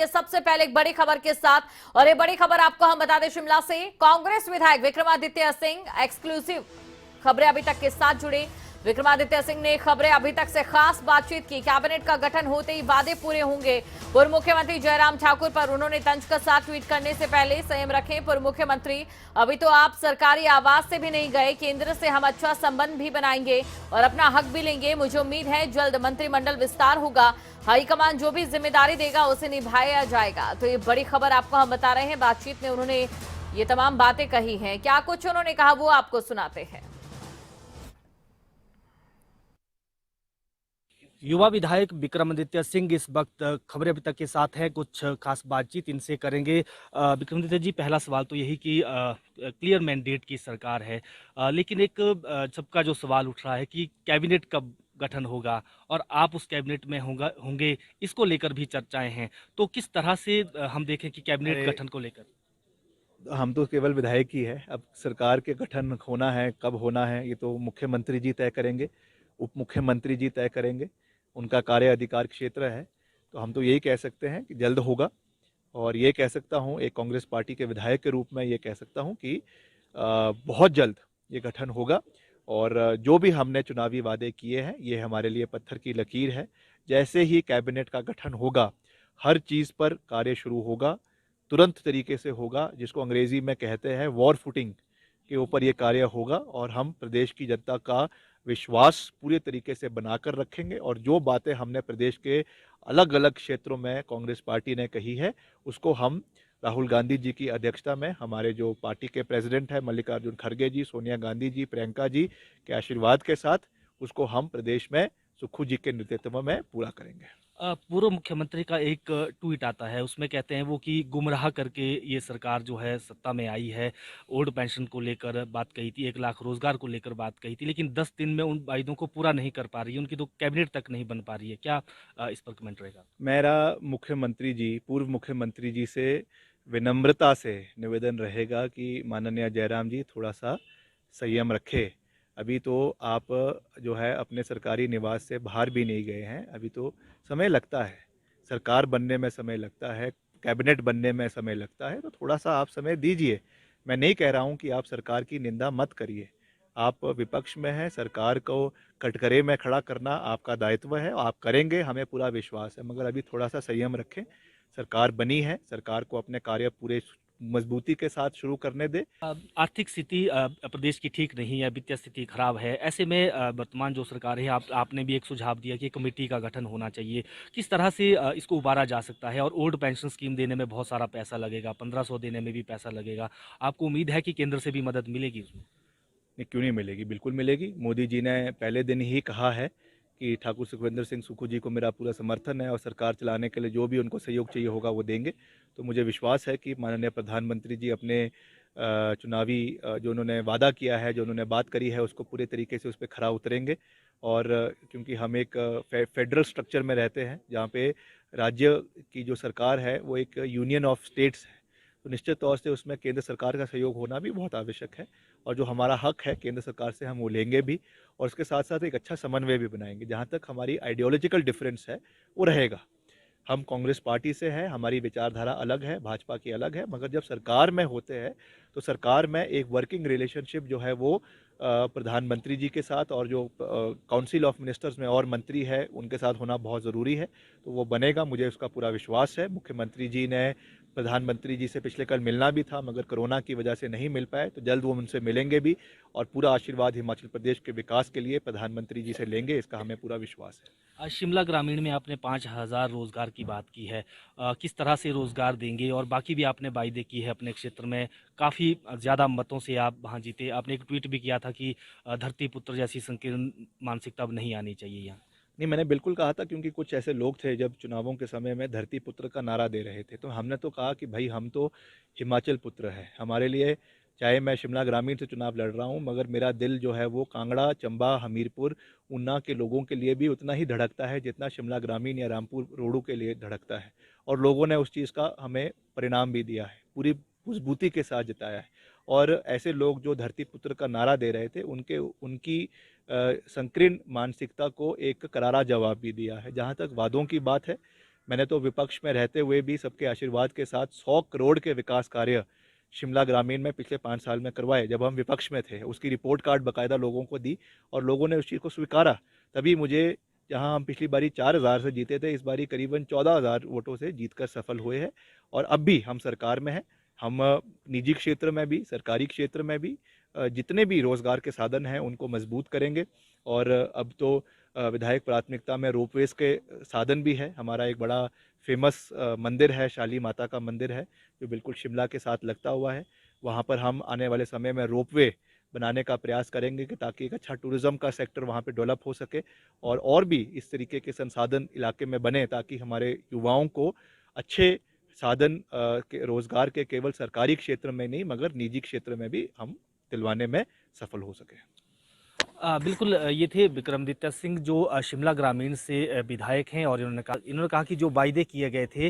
सबसे पहले एक बड़ी खबर के साथ, और ये बड़ी खबर आपको हम बता दें शिमला से। कांग्रेस विधायक विक्रमादित्य सिंह एक्सक्लूसिव खबरें अभी तक के साथ जुड़े। विक्रमादित्य सिंह ने खबरें अभी तक से खास बातचीत की। कैबिनेट का गठन होते ही वादे पूरे होंगे। पूर्व मुख्यमंत्री जयराम ठाकुर पर उन्होंने तंज कसा। ट्वीट करने से पहले संयम रखें पूर्व मुख्यमंत्री, अभी तो आप सरकारी आवास से भी नहीं गए। केंद्र से हम अच्छा संबंध भी बनाएंगे और अपना हक भी लेंगे। मुझे उम्मीद है जल्द मंत्रिमंडल विस्तार होगा। हाईकमान जो भी जिम्मेदारी देगा उसे निभाया जाएगा। तो ये बड़ी खबर आपको हम बता रहे हैं। बातचीत में उन्होंने ये तमाम बातें कही हैं। क्या कुछ उन्होंने कहा वो आपको सुनाते हैं। युवा विधायक विक्रमादित्य सिंह इस वक्त खबरें अभी तक के साथ है। कुछ खास बातचीत इनसे करेंगे। विक्रमादित्य जी, पहला सवाल तो यही कि क्लियर मैंडेट की सरकार है, लेकिन एक सबका जो सवाल उठ रहा है कि कैबिनेट कब गठन होगा और आप उस कैबिनेट में होंगे, इसको लेकर भी चर्चाएं हैं। तो किस तरह से हम देखें कि कैबिनेट गठन को लेकर? हम तो केवल विधायक ही है। अब सरकार के गठन होना है, कब होना है, ये तो मुख्यमंत्री जी तय करेंगे, उप मुख्यमंत्री जी तय करेंगे, उनका कार्य अधिकार क्षेत्र है। तो हम तो यही कह सकते हैं कि जल्द होगा। और ये कह सकता हूँ, एक कांग्रेस पार्टी के विधायक के रूप में ये कह सकता हूँ कि बहुत जल्द ये गठन होगा। और जो भी हमने चुनावी वादे किए हैं, ये हमारे लिए पत्थर की लकीर है। जैसे ही कैबिनेट का गठन होगा, हर चीज़ पर कार्य शुरू होगा, तुरंत तरीके से होगा। जिसको अंग्रेजी में कहते हैं वॉर फुटिंग के ऊपर ये कार्य होगा। और हम प्रदेश की जनता का विश्वास पूरे तरीके से बनाकर रखेंगे। और जो बातें हमने प्रदेश के अलग अलग क्षेत्रों में कांग्रेस पार्टी ने कही है, उसको हम राहुल गांधी जी की अध्यक्षता में, हमारे जो पार्टी के प्रेसिडेंट है मल्लिकार्जुन खड़गे जी, सोनिया गांधी जी, प्रियंका जी के आशीर्वाद के साथ, उसको हम प्रदेश में सुक्खू जी के नेतृत्व में पूरा करेंगे। पूर्व मुख्यमंत्री का एक ट्वीट आता है, उसमें कहते हैं वो कि गुमराह करके ये सरकार जो है सत्ता में आई है। ओल्ड पेंशन को लेकर बात कही थी, 1 लाख रोजगार को लेकर बात कही थी, लेकिन 10 दिन में उन वायदों को पूरा नहीं कर पा रही है। उनकी तो कैबिनेट तक नहीं बन पा रही है। क्या इस पर कमेंट रहेगा? मेरा मुख्यमंत्री जी, पूर्व मुख्यमंत्री जी से विनम्रता से निवेदन रहेगा कि माननीय जयराम जी थोड़ा सा संयम रखें। अभी तो आप जो है अपने सरकारी निवास से बाहर भी नहीं गए हैं। अभी तो समय लगता है, सरकार बनने में समय लगता है, कैबिनेट बनने में समय लगता है। तो थोड़ा सा आप समय दीजिए। मैं नहीं कह रहा हूं कि आप सरकार की निंदा मत करिए। आप विपक्ष में हैं, सरकार को कटघरे में खड़ा करना आपका दायित्व है, आप करेंगे, हमें पूरा विश्वास है। मगर अभी थोड़ा सा संयम रखें। सरकार बनी है, सरकार को अपने कार्य पूरे मजबूती के साथ शुरू करने दे। आर्थिक स्थिति प्रदेश की ठीक नहीं है, वित्तीय स्थिति खराब है। ऐसे में वर्तमान जो सरकार है, आपने भी एक सुझाव दिया कि कमेटी का गठन होना चाहिए। किस तरह से इसको उबारा जा सकता है? और ओल्ड पेंशन स्कीम देने में बहुत सारा पैसा लगेगा, 1500 देने में भी पैसा लगेगा। आपको उम्मीद है कि केंद्र से भी मदद मिलेगी उसमें? नहीं, क्यों नहीं मिलेगी, बिल्कुल मिलेगी। मोदी जी ने पहले दिन ही कहा है कि ठाकुर सुखविंदर सिंह सुक्खू जी को मेरा पूरा समर्थन है और सरकार चलाने के लिए जो भी उनको सहयोग चाहिए होगा वो देंगे। तो मुझे विश्वास है कि माननीय प्रधानमंत्री जी अपने चुनावी जो उन्होंने वादा किया है, जो उन्होंने बात करी है, उसको पूरे तरीके से उस पर खरा उतरेंगे। और क्योंकि हम एक फेडरल स्ट्रक्चर में रहते हैं, जहाँ पे राज्य की जो सरकार है वो एक यूनियन ऑफ स्टेट्स है, तो निश्चित तौर से उसमें केंद्र सरकार का सहयोग होना भी बहुत आवश्यक है। और जो हमारा हक है केंद्र सरकार से, हम वो लेंगे भी। और उसके साथ साथ एक अच्छा समन्वय भी बनाएंगे। जहाँ तक हमारी आइडियोलॉजिकल डिफरेंस है वो रहेगा। हम कांग्रेस पार्टी से हैं, हमारी विचारधारा अलग है, भाजपा की अलग है। मगर जब सरकार में होते हैं तो सरकार में एक वर्किंग रिलेशनशिप जो है वो प्रधानमंत्री जी के साथ और जो काउंसिल ऑफ मिनिस्टर्स में और मंत्री है उनके साथ होना बहुत ज़रूरी है। तो वो बनेगा, मुझे उसका पूरा विश्वास है। मुख्यमंत्री जी ने प्रधानमंत्री जी से पिछले कल मिलना भी था, मगर कोरोना की वजह से नहीं मिल पाए। तो जल्द वो उनसे मिलेंगे भी और पूरा आशीर्वाद हिमाचल प्रदेश के विकास के लिए प्रधानमंत्री जी से लेंगे, इसका हमें पूरा विश्वास है। आज शिमला ग्रामीण में आपने 5000 रोजगार की बात की है। किस तरह से रोजगार देंगे? और बाकी भी आपने वायदे की है अपने क्षेत्र में। काफ़ी ज़्यादा मतों से आप वहाँ जीते। आपने एक ट्वीट भी किया था कि धरती पुत्र जैसी संकीर्ण मानसिकता अब नहीं आनी चाहिए यहाँ। नहीं, मैंने बिल्कुल कहा था, क्योंकि कुछ ऐसे लोग थे जब चुनावों के समय में धरती पुत्र का नारा दे रहे थे। तो हमने तो कहा कि भाई हम तो हिमाचल पुत्र हैं। हमारे लिए, चाहे मैं शिमला ग्रामीण से चुनाव लड़ रहा हूं, मगर मेरा दिल जो है वो कांगड़ा, चंबा, हमीरपुर, ऊना के लोगों के लिए भी उतना ही धड़कता है जितना शिमला ग्रामीण या रामपुर रोडू के लिए धड़कता है। और लोगों ने उस चीज़ का हमें परिणाम भी दिया है, पूरी मजबूती के साथ जताया है। और ऐसे लोग जो धरती पुत्र का नारा दे रहे थे, उनके उनकी संकीर्ण मानसिकता को एक करारा जवाब भी दिया है। जहाँ तक वादों की बात है, मैंने तो विपक्ष में रहते हुए भी सबके आशीर्वाद के साथ 100 करोड़ के विकास कार्य शिमला ग्रामीण में पिछले 5 साल में करवाए। जब हम विपक्ष में थे उसकी रिपोर्ट कार्ड बाकायदा लोगों को दी और लोगों ने उस चीज़ को स्वीकारा। तभी मुझे, जहां हम पिछली बारी 4,000 से जीते थे, इस बारी करीबन 14,000 वोटों से जीतकर सफल हुए हैं। और अब भी हम सरकार में हैं। हम निजी क्षेत्र में भी, सरकारी क्षेत्र में भी जितने भी रोजगार के साधन हैं उनको मजबूत करेंगे। और अब तो विधायक प्राथमिकता में रोपवेज के साधन भी है। हमारा एक बड़ा फेमस मंदिर है, शाली माता का मंदिर है, जो बिल्कुल शिमला के साथ लगता हुआ है। वहाँ पर हम आने वाले समय में रोपवे बनाने का प्रयास करेंगे कि ताकि एक अच्छा टूरिज्म का सेक्टर वहाँ पे डेवलप हो सके और भी इस तरीके के संसाधन इलाके में बने, ताकि हमारे युवाओं को अच्छे साधन के रोजगार के केवल सरकारी क्षेत्र में नहीं मगर निजी क्षेत्र में भी हम दिलवाने में सफल हो सके। बिल्कुल, ये थे विक्रमादित्य सिंह जो शिमला ग्रामीण से विधायक हैं और इन्होंने कहा कि जो वायदे किए गए थे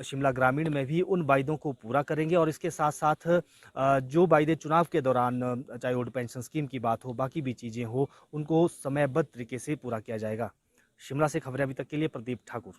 शिमला ग्रामीण में भी उन वायदों को पूरा करेंगे और इसके साथ साथ जो वायदे चुनाव के दौरान चाहे ओल्ड पेंशन स्कीम की बात हो, बाकी भी चीज़ें हो, उनको समयबद्ध तरीके से पूरा किया जाएगा। शिमला से खबरें अभी तक के लिए प्रदीप ठाकुर।